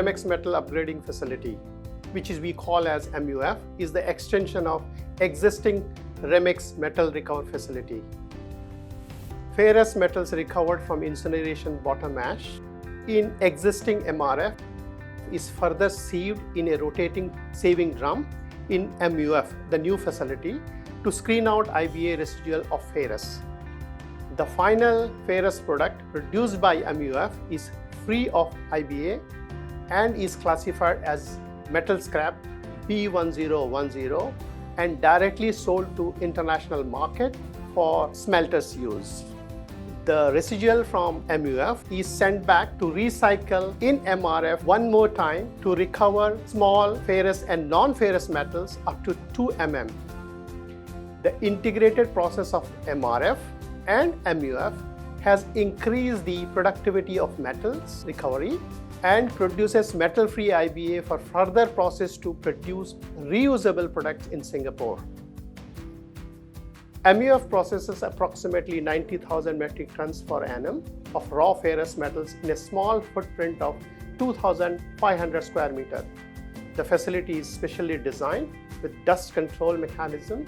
REMEX Metal Upgrading Facility, which we call as MUF, is the extension of existing REMEX Metal Recovery Facility. Ferrous metals recovered from incineration bottom ash in existing MRF is further sieved in a rotating sieving drum in MUF, the new facility, to screen out IBA residual of ferrous. The final ferrous product produced by MUF is free of IBA and is classified as metal scrap B1010 and directly sold to international market for smelters use. The residual from MUF is sent back to recycle in MRF one more time to recover small ferrous and non-ferrous metals up to 2 mm. The integrated process of MRF and MUF has increased the productivity of metals recovery and produces metal-free IBA for further process to produce reusable products in Singapore. MUF processes approximately 90,000 metric tons per annum of raw ferrous metals in a small footprint of 2,500 square meters. The facility is specially designed with dust control mechanism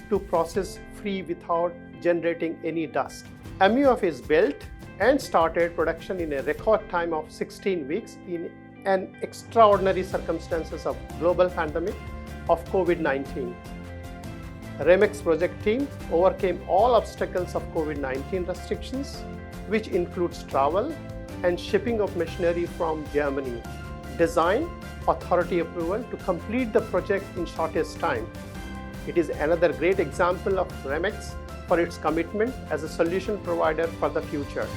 to process free without generating any dust. MUF is built and started production in a record time of 16 weeks in an extraordinary circumstances of global pandemic of COVID-19. REMEX project team overcame all obstacles of COVID-19 restrictions, which includes travel and shipping of machinery from Germany, design, authority approval to complete the project in shortest time. It is another great example of REMEX for its commitment as a solution provider for the future.